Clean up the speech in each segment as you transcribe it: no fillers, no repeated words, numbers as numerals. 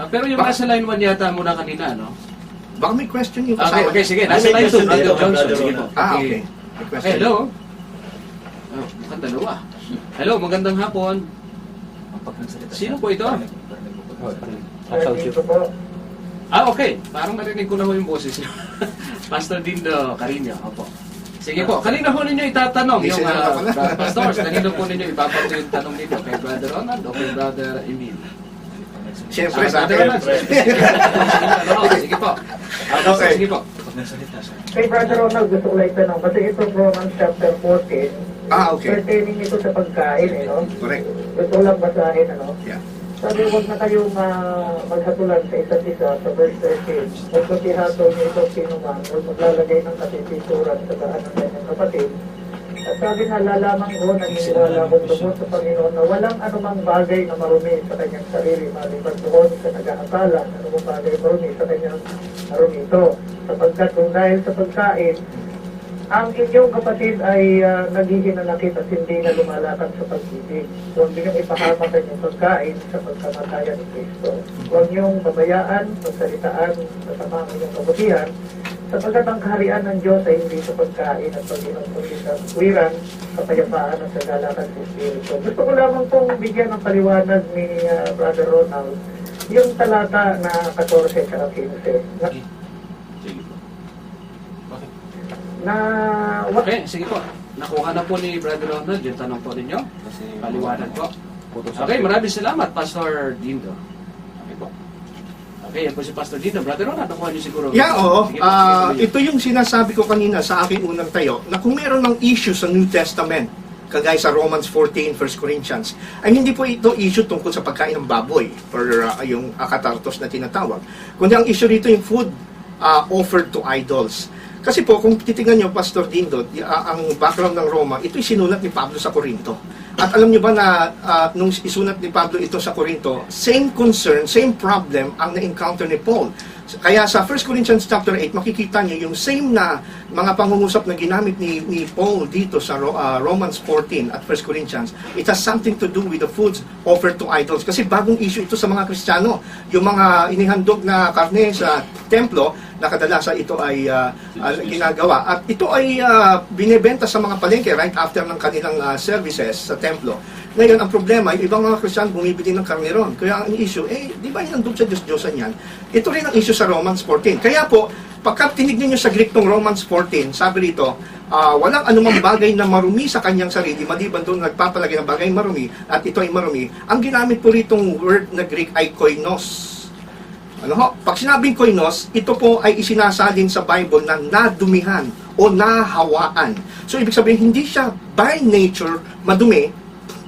Pero yung nasa line 1 yata muna kanina, no? Baka may question yung kasama. Okay, sige. Nasa line 2, Brother Johnson. Sige po. Okay. Okay, hello. Oh, mukhang dalawa. Hello, magandang hapon. Sino po ito? Okay. Parang narinig ko na ho yung boses niyo. Pastor Dindo Carino. Opo. Sige po. Kanina ho ninyo itatanong yung pastors. Kanina po ninyo ipapato yung tanong dito kay Brother Ronald o kay Brother Emil. Siyempre, sa Brother akin. Ronald. Sige po. Okay. Sige po. Kay Brother Ronald, gusto ko lang itanong, kasi ito Romans chapter 14, Okay. pertaining ito sa pagkain, Correct. Gusto ko lang basahin, Yeah. Sabi, huwag na kayong maghatulan sa isa't isa sa verse 13. Huwag maghihatol niyo ito sino man, huwag maglalagay ng katitisuran sa daan ng kanyang kapatid. At sabi na, lalamang ko, naniniwala kong tungkol sa Panginoon na walang anumang bagay na marumi sa kanyang sarili, maliban doon sa nag-aakala, anumang bagay marumi sa kanyang marumi ito. Sapagkat kung dahil sa pagkain, ang inyong kapatid ay naghihinanakit at hindi na lumalakad sa pag-ibig. Huwag niyong ipahamak ang inyong pagkain sa pagkamatayan ni Kristo. Huwag niyong pabayaan, pagsalitaan, masama ang inyong kabutihan, sapagkat ang kaharian ng Diyos ay hindi sa pagkain at pag-inom kundi sa tuwiran, kapayapaan at sagalakan sa Espiritu. Gusto ko lamang pong bigyan ng paliwanag ni Brother Ronald yung talata na 14 at 15. Okay, sige po. Nakuha na po ni Brother Ronald yung tanong po ninyo. Paliwanag po. Okay, maraming salamat, Pastor Dindo. Okay po. Okay, yan po si Pastor Dindo. Brother Ronald, nakuha niyo siguro. Yeah, oo. Sige po, sige po. Ito yung sinasabi ko kanina sa aking unang tayo, na kung meron ng issue sa New Testament, kagaya sa Romans 14, 1 Corinthians, ay hindi po ito issue tungkol sa pagkain ng baboy or yung akatartos na tinatawag. Kundi ang issue rito yung food offered to idols. Kasi po, kung titingnan nyo, Pastor Dindo, ang background ng Roma, ito'y sinulat ni Pablo sa Corinto. At alam nyo ba na nung isulat ni Pablo ito sa Corinto, same concern, same problem ang na-encounter ni Paul. Kaya sa 1 Corinthians chapter 8, makikita nyo yung same na mga pangungusap na ginamit ni Paul dito sa Romans 14 at 1 Corinthians. It has something to do with the foods offered to idols. Kasi bagong issue ito sa mga Kristiyano. Yung mga inihandog na karne sa templo, na kadalasan ito ay ginagawa. At ito ay binebenta sa mga palengke right after ng kanilang services sa templo. Ngayon, ang problema, yung ibang mga Kristiyano bumibili ng karne ron. Kaya ang issue, di ba hinandog sa Diyos-Diyosan yan? Ito rin ang issue sa Romans 14. Kaya po, pagka tinignan nyo sa Greek ng Romans 14, sabi rito, walang anumang bagay na marumi sa kanyang sarili, maliban doon nagpapalagay ng bagay marumi, at ito ay marumi. Ang ginamit po ritong word na Greek ay koinos. Ano ho? Pag sinabing koinos, ito po ay isinasalin sa Bible na nadumihan o nahawaan. So, ibig sabihin, hindi siya by nature madumi,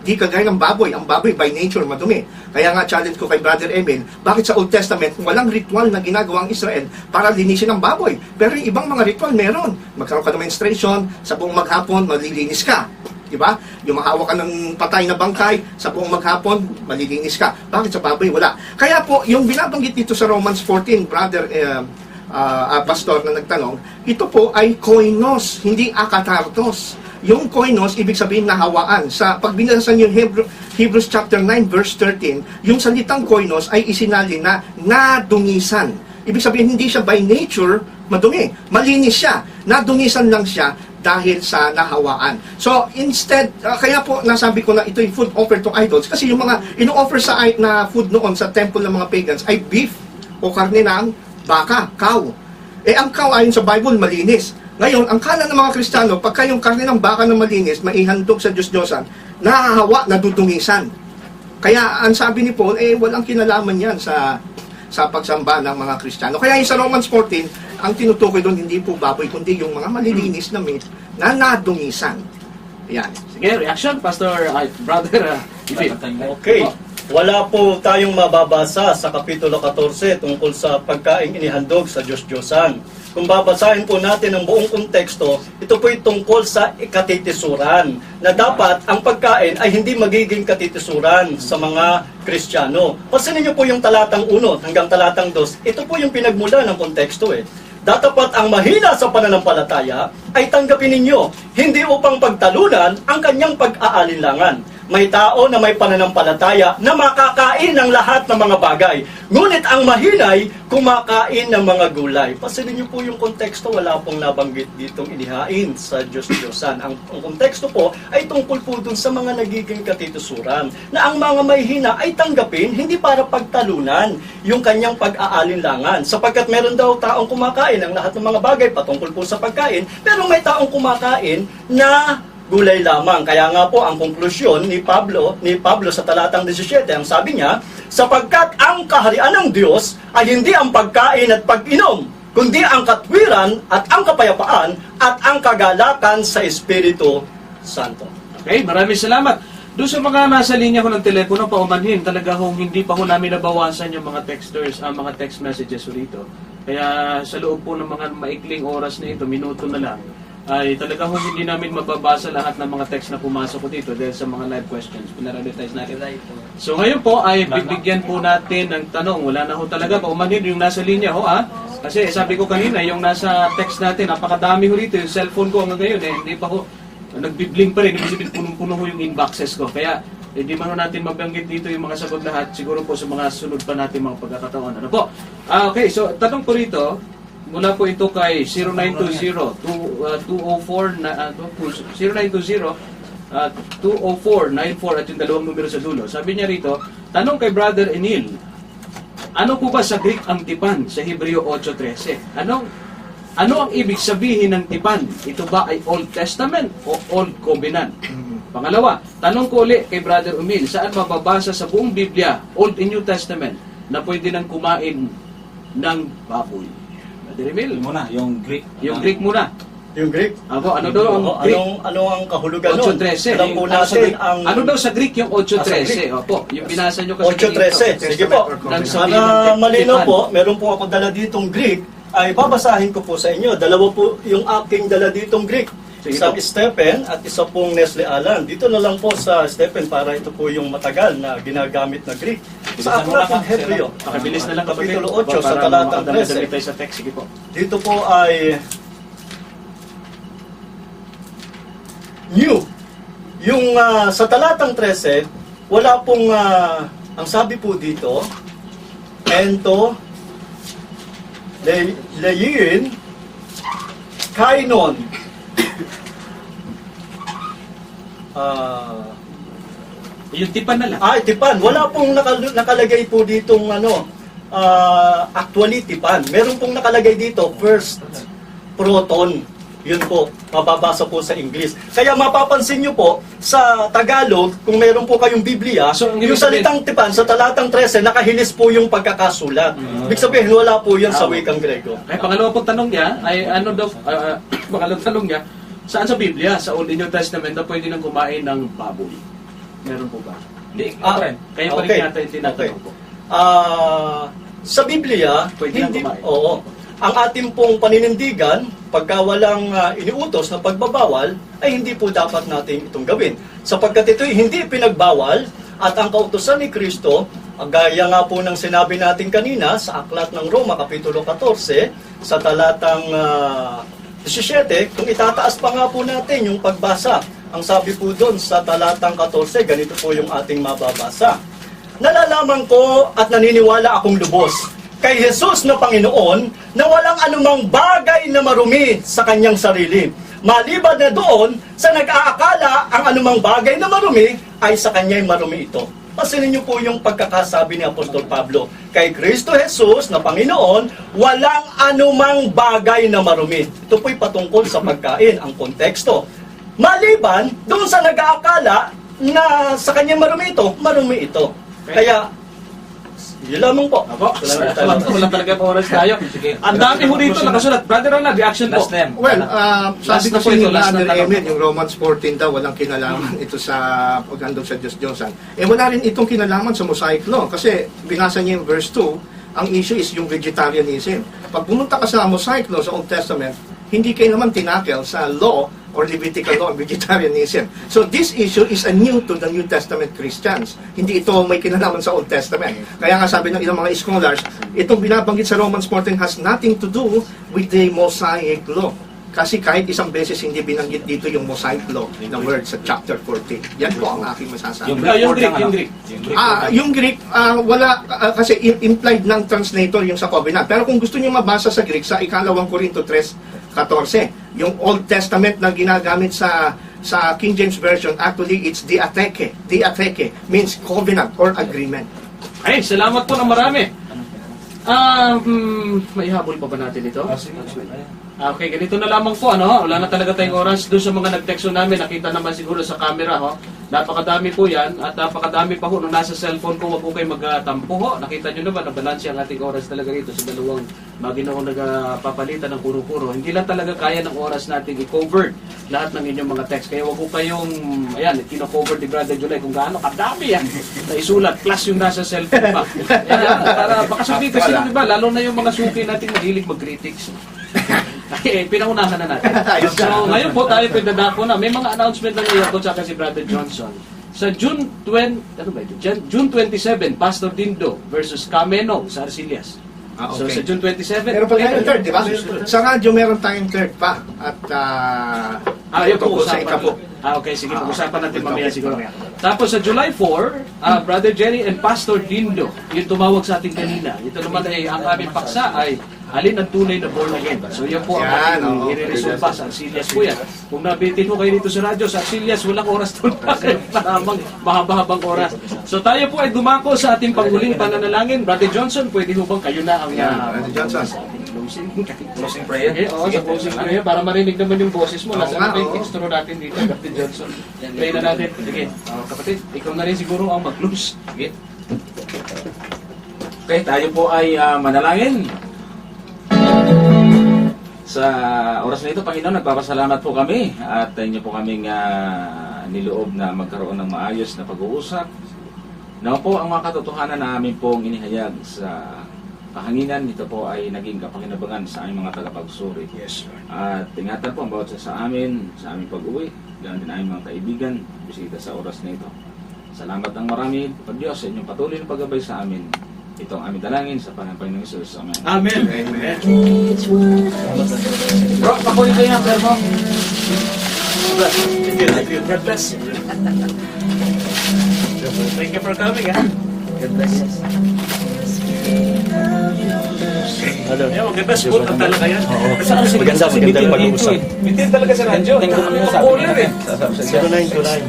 di kagaya ng baboy. Ang baboy by nature madumi. Kaya nga challenge ko kay Brother Emil, bakit sa Old Testament walang ritual na ginagawa ang Israel para linisin ang baboy? Pero yung ibang mga ritual meron. Magkaroon ka ng menstruation, sa buong maghapon malilinis ka. Diba? Yung mahawak ka ng patay na bangkay, sa buong maghapon malilinis ka. Bakit sa baboy wala? Kaya po, yung binabanggit dito sa Romans 14, Brother Pastor na nagtanong, ito po ay koinos, hindi akatartos. Yung koinos, ibig sabihin nahawaan. Sa pag binasa niyo Hebrews chapter 9 verse 13, yung salitang koinos ay isinali na nadungisan. Ibig sabihin hindi siya by nature madumi. Malinis siya. Nadungisan lang siya dahil sa nahawaan. So instead, kaya po nasabi ko na ito yung food offered to idols kasi yung mga ino-offer sa na food noon sa temple ng mga pagans ay beef o karne ng baka, cow. Ang cow ayon sa Bible malinis. Ngayon, ang kala ng mga Kristiyano, pagka yung karne ng baka na malinis, maihandog sa Diyos-Diyosan, nahahawa, nadudungisan. Kaya, ang sabi ni Paul, walang kinalaman yan sa pagsamba ng mga Kristiyano. Kaya yung sa Romans 14, ang tinutukoy doon, hindi po baboy, kundi yung mga malilinis na meat na nadungisan. Yan. Sige, reaction, Pastor, Brother Emil. Okay. Wala po tayong mababasa sa Kapitulo 14 tungkol sa pagkain inihandog sa Diyos-Diyosan. Kung babasahin po natin ang buong konteksto, ito po ay tungkol sa katitisuran, na dapat ang pagkain ay hindi magiging katitisuran sa mga Kristiyano. Pansinin niyo po yung talatang 1 hanggang talatang 2, ito po yung pinagmula ng konteksto Datapat ang mahina sa pananampalataya ay tanggapin ninyo, hindi upang pagtalunan ang kanyang pag-aalinlangan. may tao na may pananampalataya na makakain ng lahat ng mga bagay. Ngunit ang mahinay, kumakain ng mga gulay. Pasilin niyo po yung konteksto, wala pong nabanggit ditong inihain sa Diyos-Diyosan. Ang konteksto po ay tungkol po dun sa mga nagiging katitusuran, na ang mga mahihina ay tanggapin, hindi para pagtalunan yung kanyang pag-aalinlangan. Sapagkat meron daw taong kumakain ng lahat ng mga bagay patungkol po sa pagkain, pero may taong kumakain na gulay lamang. Kaya nga po, ang konklusyon ni Pablo sa talatang 17, ang sabi niya, sapagkat ang kaharian ng Diyos ay hindi ang pagkain at pag-inom, kundi ang katwiran at ang kapayapaan at ang kagalakan sa Espiritu Santo. Okay, maraming salamat. Doon sa mga nasa linya ko ng telepono, paumanhin, talaga hong hindi pa ho namin nabawasan yung mga texters, ang mga text messages rito. Kaya sa loob po ng mga maikling oras na ito, minuto na lang, ay talaga hong hindi namin mababasa lahat ng mga text na pumasok ko dito dahil sa mga live questions. Pinarelitize natin. So ngayon po ay bibigyan po natin ng tanong. Wala na ho talaga, paumanhin yung nasa linya ho Kasi sabi ko kanina, yung nasa text natin, napakadami ho rito. Yung cellphone ko hanggang ngayon hindi pa ho nagbibling pa rin, ibig sabihin punong-puno ho yung inboxes ko. Kaya hindi man natin mabanggit dito yung mga sagot lahat, siguro po sa mga sunod pa natin mga pagkakataon. Ano po? Okay, so tanong po rito, mula po ito kay 0920-204-94 at yung dalawang numero sa dulo. Sabi niya rito, tanong kay Brother Enil, ano po ba sa Greek ang tipan sa Hebreo 8.13? Ano ang ibig sabihin ng tipan? Ito ba ay Old Testament o Old Covenant? Pangalawa, tanong ko ulit kay Brother Emil, saan mababasa sa buong Biblia, Old and New Testament, na pwede nang kumain ng baboy? Brother Emil? Yung Greek. Yung Greek muna. Yung Greek? Ako, ano daw ang Greek? Ano ang kahulugan nun? 8.13. Alam po natin ang... Ano daw sa Greek yung 8.13? Opo, yung binasa nyo kasi 8.13. Sige po. Nang sabihin Para ng malinaw tipan. po, meron po ako dala ditong Greek, ay babasahin ko po sa inyo. Dalawa po yung aking dala ditong Greek. Sige Isang po. Stephen at isa pong Nestle Aland. Dito na lang po sa Stephen para ito po yung matagal na ginagamit na Greek. Sa Bilisan mo aklat lang, ng Hebreo, Pakibilis na lang kapatid. Kapitulo 8 sa Para talatang makadami-dami 13. tayo sa text. Sige po. Dito po ay new. Yung sa talatang 13, wala pong, ang sabi po dito, ento, leyin, kainon. Yung tipan na lang. Tipan. Wala pong nakalagay po ditong actually tipan. Meron pong nakalagay dito, first proton. Yun po, mababasa po sa English. Kaya mapapansin nyo po, sa Tagalog, kung meron po kayong Biblia, So, ang yung ibig sabihin- salitang tipan, sa talatang 13, nakahilis po yung pagkakasulat. Ibig sabihin, wala po yan sa wikang Grego. Ay, pangalawa pong tanong niya ay ano daw, pangalawang tanong niya, saan sa Biblia, sa Old and New Testament, na pwede nang kumain ng baboy? Meron po ba? Hindi, rin. Kaya pa rin yata yung tinatanong po. Sa Biblia, Pwede lang hindi, kumain. oo. Ang ating pong paninindigan, pagka walang iniutos na pagbabawal, ay hindi po dapat natin itong gawin. Sapagkat ito'y hindi pinagbawal, at ang kautusan ni Kristo, gaya nga po ng sinabi natin kanina sa Aklat ng Roma, Kapitulo 14, sa talatang 17, kung itataas pa nga po natin yung pagbasa, ang sabi po doon sa talatang 14, ganito po yung ating mababasa. Nalalaman ko at naniniwala akong lubos kay Jesus na Panginoon na walang anumang bagay na marumi sa kanyang sarili. Maliban na doon sa nag-aakala ang anumang bagay na marumi ay sa kanya'y marumi ito. Pansinin niyo po yung pagkakasabi ni Apostol Pablo. Kay Kristo Jesus na Panginoon, walang anumang bagay na marumi. Ito po'y patungkol sa pagkain, ang konteksto. Maliban doon sa nag-aakala na sa kanyang marumi ito. Kaya, yun lamang po. Ako, wala talaga po oras tayo. Ang dami ho dito nakasulat. Brother Ronald, reaction po. Last name. Well, Last sabi na kasi po ito, ni last na Brother tanong. Emil, yung Romans 14 daw, walang kinalaman ito sa paghandog sa Diyos-Diyosan. Wala rin itong kinalaman sa Mosaic Law. Kasi binasa niya yung verse 2, ang issue is yung vegetarianism. Pag pumunta ka sa Mosaic Law, sa Old Testament, hindi kayo naman tinakel sa law or Levitical law ang vegetarianism. So this issue is a new to the New Testament Christians. Hindi ito may kinalaman sa Old Testament. Kaya nga sabi ng ilang mga scholars, itong binabanggit sa Romans 14 has nothing to do with the Mosaic law. Kasi kahit isang beses hindi binanggit dito yung Mosaic Law na word sa chapter 14. Yan po ang aking masasabi. Yung Greek. Yung Greek, wala, kasi implied ng translator yung sa covenant. Pero kung gusto niyo mabasa sa Greek, sa ikalawang Korinto 3:14, yung Old Testament na ginagamit sa King James Version, actually it's diatheke. Diatheke means covenant or agreement. Ay, salamat po ng marami. May habol pa ba natin ito? Okay, ganito na lamang po, ano? Wala na talaga tayong oras. Doon sa mga nag-texto namin, nakita naman siguro sa camera, ho? Napakadami po yan, at napakadami pa ho nung nasa cellphone ko, wag po kayo magtampo, ho? Nakita nyo naman, nabalansi ang ating oras talaga dito sa dalawang maginaw nagpapalitan ng puro-puro. Hindi lang talaga kaya ng oras natin i-cover lahat ng inyong mga text. Kaya wag po kayong, ayan, kino-cover ni Brother July kung gaano kadami yan na isulat, plus yung nasa cellphone pa. Ayan, para baka sabihin kasi, di ba, lalo na yung mga suki natin mahilig mag-critics. Okay, pinaunahan na natin. So, ngayon po tayo pinadako na. May mga announcement na ngayon po sa si Brother Johnson. Sa June 27, Pastor Dindo versus Cameno sa Arcillas. So, sa June 27. Meron pa tayong third, di ba? Sa radyo meron tayong third pa. At yun po, tungkol sa usapan. ikapo. Okay, sige, pag-usapan natin mamaya siguro. Tapos sa July 4, Brother Jerry and Pastor Dindo, yung tumawag sa ating kanina. Ito naman ay, ang aming paksa ay alin ang tunay na born again. So yan po ang ating i-resolve sa Arcillas po yan. Kung nabitin mo kayo dito sa radyo, sa Arcillas, walang oras doon pa. Maramang mahaba-habang oras. So tayo po ay dumako sa ating panghuling pananalangin. Brother Johnson, pwede mo bang kayo na ang Brother Johnson. closing prayer? Oo, sa closing prayer. Para marinig naman yung boses mo. Oo Nasaan nga, na yung oo. extra natin dito, Brother Johnson. Pray na natin. Sige, kapatid, ikaw na rin siguro ang mag-close. Sige. Okay, tayo po ay manalangin. Sa oras na ito, Panginoon, nagpapasalamat po kami at inyo po kaming niloob na magkaroon ng maayos na pag-uusap. Na po ang mga katotohanan na amin pong inihayag sa kahanginan, ito po ay naging kapakinabangan sa aming mga tagapagsuri. Yes, Lord. At ingatan po ang bawat isa sa amin, sa aming pag-uwi, ganun din aming mga kaibigan, bisita sa oras na ito. Salamat ng marami, Pag Diyos, sa inyong patuloy na paggabay sa amin. Ito ang aming dalangin sa Panginoon ng Jesus. Amen. Amen. Amen. Bro, pakunin kayo ng mo. God bless. Thank you for coming, ha? God bless. Maganda sport ang talaga yan. Maganda yung pag-uusap. Bitin talaga sa radyo. Caller eh. 0929.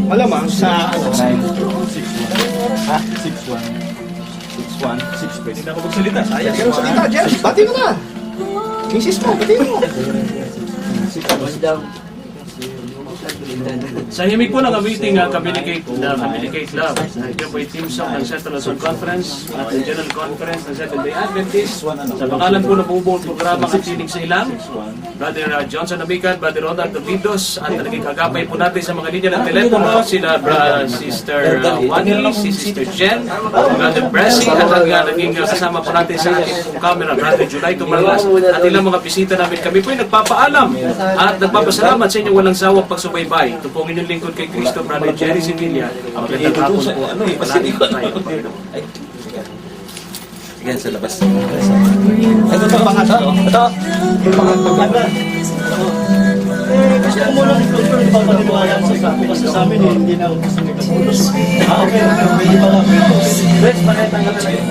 Malamang sa Pwede na ako magsalita. Sayang. Pero salita, Jeff, bati mo na. Misis mo, bati mo. Sa himig po ng meeting Communicate Love, yan po yung team song ng Central Luzon Conference at ng General Conference ng Seventh-day Adventist. Sa pangalan po ng buong programa Kapiling sa Ilang, Brother Johnson Amican, Brother Ronald Domindos, at naging kagapay po natin sa mga linya ng telepono, sila Sister Wani, si Sister Jen, Brother Bressy, at ang naging kasama po natin sa ating pong camera, Brother July Tumarlas, at ilang mga bisita namin. Kami po ay nagpapaalam at nagpapasalamat sa inyong walang sawang pagsubaybay. Ito po ang inyong lingkod kay Cristo, Brother Jerry Sevilla. Magandang hapon po. Palagi po tayo. Yan sa labas. Ito pa pangatlo. Ito. Pangatlo. Gusto ko muna i-confirm pa paniniwala sa amin. Kasi sa amin hindi na gusto nito. Okay. Pwede pala. Let's panetang ka talaga.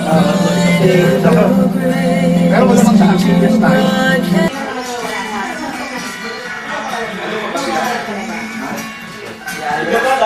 Pero malamang sa Arcillas tayo. Yan lang.